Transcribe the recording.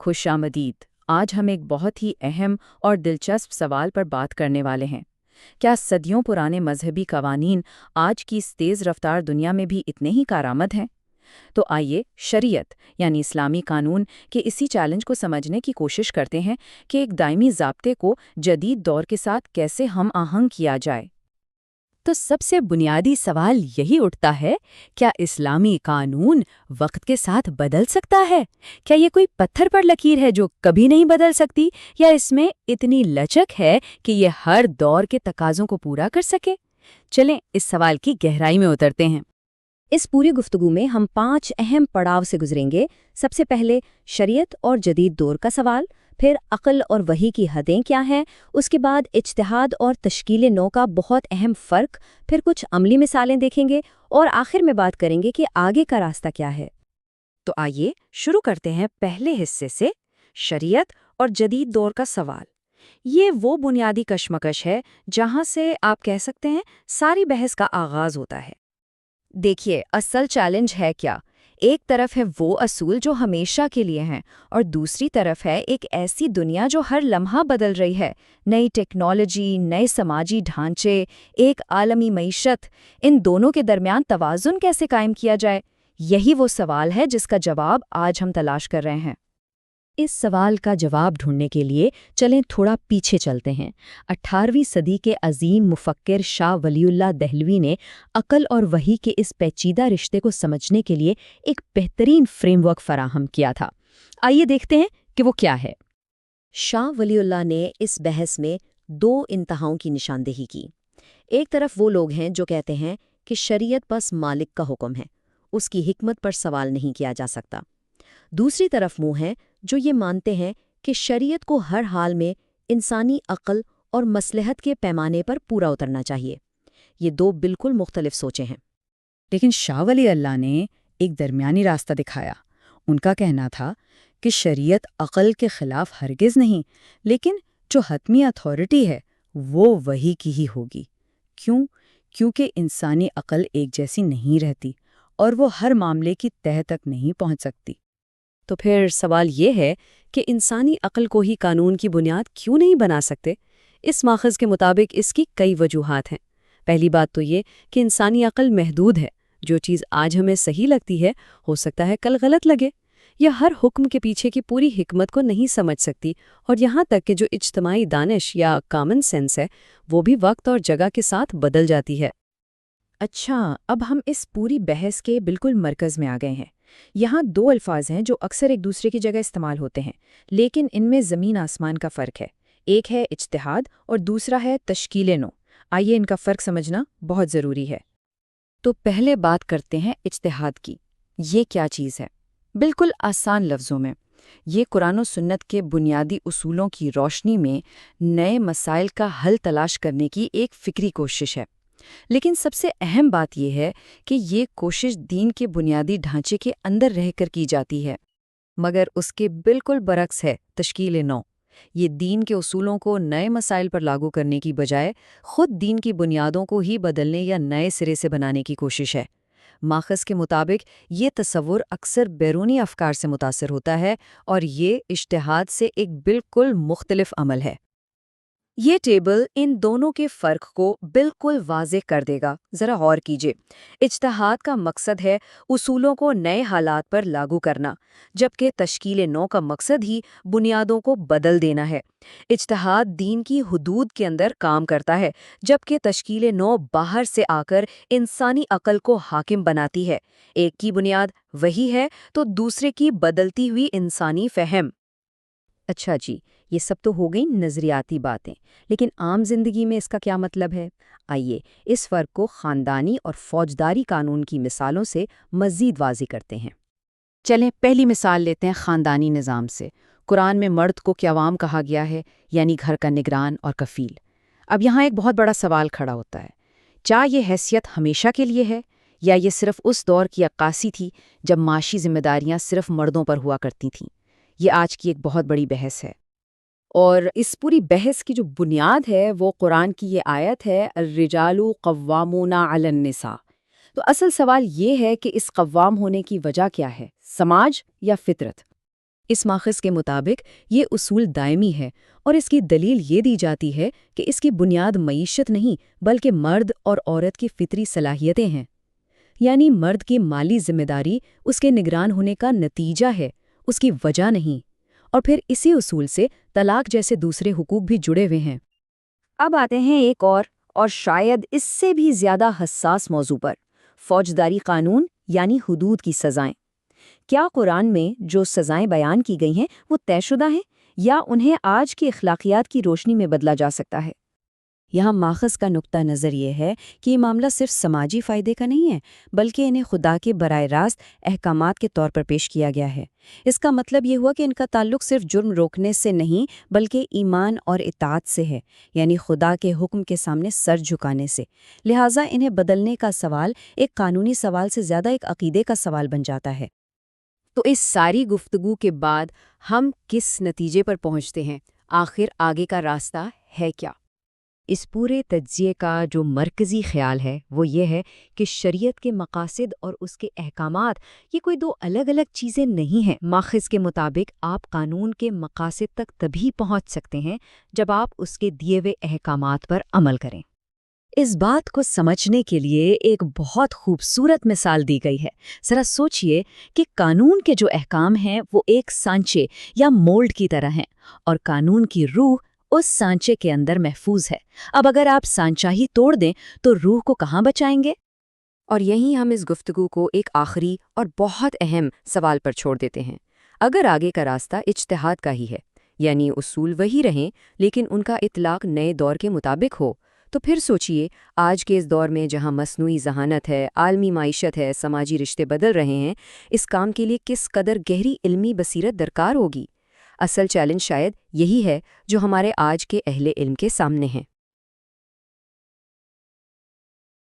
خوش آمدید۔ آج ہم ایک بہت ہی اہم اور دلچسپ سوال پر بات کرنے والے ہیں۔ کیا صدیوں پرانے مذہبی قوانین آج کی اس تیز رفتار دنیا میں بھی اتنے ہی کارآمد ہیں؟ تو آئیے شریعت یعنی اسلامی قانون کے اسی چیلنج کو سمجھنے کی کوشش کرتے ہیں کہ ایک دائمی ضابطے کو جدید دور کے ساتھ کیسے ہم آہنگ کیا جائے۔ تو سب سے بنیادی سوال یہی اٹھتا ہے، کیا اسلامی قانون وقت کے ساتھ بدل سکتا ہے؟ کیا یہ کوئی پتھر پر لکیر ہے جو کبھی نہیں بدل سکتی، یا اس میں اتنی لچک ہے کہ یہ ہر دور کے تقاضوں کو پورا کر سکے؟ چلیں اس سوال کی گہرائی میں اترتے ہیں۔ اس پوری گفتگو میں ہم 5 اہم پڑاؤ سے گزریں گے۔ سب سے پہلے شریعت اور جدید دور کا سوال، پھر عقل اور وحی کی حدیں کیا ہیں، اس کے بعد اجتہاد اور تشکیل نو کا بہت اہم فرق، پھر کچھ عملی مثالیں دیکھیں گے، اور آخر میں بات کریں گے کہ آگے کا راستہ کیا ہے۔ تو آئیے شروع کرتے ہیں پہلے حصے سے، شریعت اور جدید دور کا سوال۔ یہ وہ بنیادی کشمکش ہے جہاں سے آپ کہہ سکتے ہیں ساری بحث کا آغاز ہوتا ہے۔ دیکھیے، اصل چیلنج ہے کیا؟ ایک طرف ہے وہ اصول جو ہمیشہ کے لیے ہیں، اور دوسری طرف ہے ایک ایسی دنیا جو ہر لمحہ بدل رہی ہے۔ نئی ٹیکنالوجی، نئے سماجی ڈھانچے، ایک عالمی معیشت، ان دونوں کے درمیان توازن کیسے قائم کیا جائے؟ یہی وہ سوال ہے جس کا جواب آج ہم تلاش کر رہے ہیں۔ اس سوال کا جواب ڈھونڈنے کے لیے چلیں تھوڑا پیچھے چلتے ہیں۔ 18ویں صدی کے عظیم مفکر شاہ ولی اللہ دہلوی نے عقل اور وحی کے اس پیچیدہ رشتے کو سمجھنے کے لیے ایک بہترین فریم ورک فراہم کیا تھا۔ آئیے دیکھتے ہیں کہ وہ کیا ہے۔ شاہ ولی اللہ نے اس بحث میں 2 انتہاؤں کی نشاندہی کی۔ ایک طرف وہ لوگ ہیں جو کہتے ہیں کہ شریعت بس مالک کا حکم ہے، اس کی حکمت پر سوال نہیں کیا جا سکتا۔ دوسری طرف وہ ہیں جو یہ مانتے ہیں کہ شریعت کو ہر حال میں انسانی عقل اور مصلحت کے پیمانے پر پورا اترنا چاہیے۔ یہ 2 بالکل مختلف سوچیں ہیں۔ لیکن شاہ ولی اللہ نے ایک درمیانی راستہ دکھایا۔ ان کا کہنا تھا کہ شریعت عقل کے خلاف ہرگز نہیں، لیکن جو حتمی اتھارٹی ہے وہ وحی کی ہی ہوگی۔ کیوں؟ کیونکہ انسانی عقل ایک جیسی نہیں رہتی اور وہ ہر معاملے کی تہہ تک نہیں پہنچ سکتی۔ تو پھر سوال یہ ہے کہ انسانی عقل کو ہی قانون کی بنیاد کیوں نہیں بنا سکتے؟ اس ماخذ کے مطابق اس کی کئی وجوہات ہیں۔ پہلی بات تو یہ کہ انسانی عقل محدود ہے۔ جو چیز آج ہمیں صحیح لگتی ہے ہو سکتا ہے کل غلط لگے، یا ہر حکم کے پیچھے کی پوری حکمت کو نہیں سمجھ سکتی، اور یہاں تک کہ جو اجتماعی دانش یا کامن سینس ہے وہ بھی وقت اور جگہ کے ساتھ بدل جاتی ہے۔ اچھا، اب ہم اس پوری بحث کے بالکل مرکز میں آ گئے ہیں۔ یہاں 2 الفاظ ہیں جو اکثر ایک دوسرے کی جگہ استعمال ہوتے ہیں، لیکن ان میں زمین آسمان کا فرق ہے۔ ایک ہے اجتہاد اور دوسرا ہے تشکیل نو۔ آئیے ان کا فرق سمجھنا بہت ضروری ہے۔ تو پہلے بات کرتے ہیں اجتہاد کی۔ یہ کیا چیز ہے؟ بالکل آسان لفظوں میں، یہ قرآن و سنت کے بنیادی اصولوں کی روشنی میں نئے مسائل کا حل تلاش کرنے کی ایک فکری کوشش ہے۔ لیکن سب سے اہم بات یہ ہے کہ یہ کوشش دین کے بنیادی ڈھانچے کے اندر رہ کر کی جاتی ہے، مگر اس کے بالکل برعکس ہے تشکیل نو۔ یہ دین کے اصولوں کو نئے مسائل پر لاگو کرنے کی بجائے خود دین کی بنیادوں کو ہی بدلنے یا نئے سرے سے بنانے کی کوشش ہے۔ ماخذ کے مطابق یہ تصور اکثر بیرونی افکار سے متاثر ہوتا ہے، اور یہ اجتہاد سے ایک بالکل مختلف عمل ہے۔ یہ ٹیبل ان دونوں کے فرق کو بالکل واضح کر دے گا۔ ذرا غور کیجیے۔ اجتہاد کا مقصد ہے اصولوں کو نئے حالات پر لاگو کرنا، جبکہ تشکیل نو کا مقصد ہی بنیادوں کو بدل دینا ہے۔ اجتہاد دین کی حدود کے اندر کام کرتا ہے، جبکہ تشکیل نو باہر سے آ کر انسانی عقل کو حاکم بناتی ہے۔ ایک کی بنیاد وہی ہے تو دوسرے کی بدلتی ہوئی انسانی فہم۔ اچھا جی، یہ سب تو ہو گئی نظریاتی باتیں، لیکن عام زندگی میں اس کا کیا مطلب ہے؟ آئیے اس فرق کو خاندانی اور فوجداری قانون کی مثالوں سے مزید واضح کرتے ہیں۔ چلیں پہلی مثال لیتے ہیں خاندانی نظام سے۔ قرآن میں مرد کو قوام کہا گیا ہے، یعنی گھر کا نگران اور کفیل۔ اب یہاں ایک بہت بڑا سوال کھڑا ہوتا ہے، کیا یہ حیثیت ہمیشہ کے لیے ہے، یا یہ صرف اس دور کی عکاسی تھی جب معاشی ذمہ داریاں صرف مردوں پر ہوا کرتی تھیں؟ یہ آج کی ایک بہت بڑی بحث ہے، اور اس پوری بحث کی جو بنیاد ہے وہ قرآن کی یہ آیت ہے، الرجال قوامون علی النساء۔ تو اصل سوال یہ ہے کہ اس قوام ہونے کی وجہ کیا ہے، سماج یا فطرت؟ اس ماخذ کے مطابق یہ اصول دائمی ہے اور اس کی دلیل یہ دی جاتی ہے کہ اس کی بنیاد معیشت نہیں بلکہ مرد اور عورت کی فطری صلاحیتیں ہیں، یعنی مرد کی مالی ذمہ داری اس کے نگران ہونے کا نتیجہ ہے، اس کی وجہ نہیں۔ اور پھر اسی اصول سے طلاق جیسے دوسرے حقوق بھی جڑے ہوئے ہیں۔ اب آتے ہیں ایک اور شاید اس سے بھی زیادہ حساس موضوع پر، فوجداری قانون یعنی حدود کی سزائیں۔ کیا قرآن میں جو سزائیں بیان کی گئی ہیں وہ طے شدہ ہیں یا انہیں آج کی اخلاقیات کی روشنی میں بدلا جا سکتا ہے؟ یہاں ماخذ کا نقطہ نظر یہ ہے کہ یہ معاملہ صرف سماجی فائدے کا نہیں ہے، بلکہ انہیں خدا کے براہ راست احکامات کے طور پر پیش کیا گیا ہے۔ اس کا مطلب یہ ہوا کہ ان کا تعلق صرف جرم روکنے سے نہیں بلکہ ایمان اور اطاعت سے ہے، یعنی خدا کے حکم کے سامنے سر جھکانے سے۔ لہٰذا انہیں بدلنے کا سوال ایک قانونی سوال سے زیادہ ایک عقیدے کا سوال بن جاتا ہے۔ تو اس ساری گفتگو کے بعد ہم کس نتیجے پر پہنچتے ہیں؟ آخر آگے کا راستہ ہے کیا؟ اس پورے تجزیے کا جو مرکزی خیال ہے وہ یہ ہے کہ شریعت کے مقاصد اور اس کے احکامات یہ کوئی دو الگ الگ چیزیں نہیں ہیں۔ ماخذ کے مطابق آپ قانون کے مقاصد تک تبھی پہنچ سکتے ہیں جب آپ اس کے دیے ہوئے احکامات پر عمل کریں۔ اس بات کو سمجھنے کے لیے ایک بہت خوبصورت مثال دی گئی ہے۔ ذرا سوچئے کہ قانون کے جو احکام ہیں وہ ایک سانچے یا مولڈ کی طرح ہیں اور قانون کی روح اس سانچے کے اندر محفوظ ہے۔ اب اگر آپ سانچہ ہی توڑ دیں تو روح کو کہاں بچائیں گے؟ اور یہیں ہم اس گفتگو کو ایک آخری اور بہت اہم سوال پر چھوڑ دیتے ہیں۔ اگر آگے کا راستہ اجتہاد کا ہی ہے، یعنی اصول وہی رہیں لیکن ان کا اطلاق نئے دور کے مطابق ہو، تو پھر سوچئے آج کے اس دور میں جہاں مصنوعی ذہانت ہے، عالمی معیشت ہے، سماجی رشتے بدل رہے ہیں، اس کام کے لیے کس قدر گہری علمی بصیرت درکار ہوگی؟ اصل چیلنج شاید یہی ہے جو ہمارے آج کے اہل علم کے سامنے ہے۔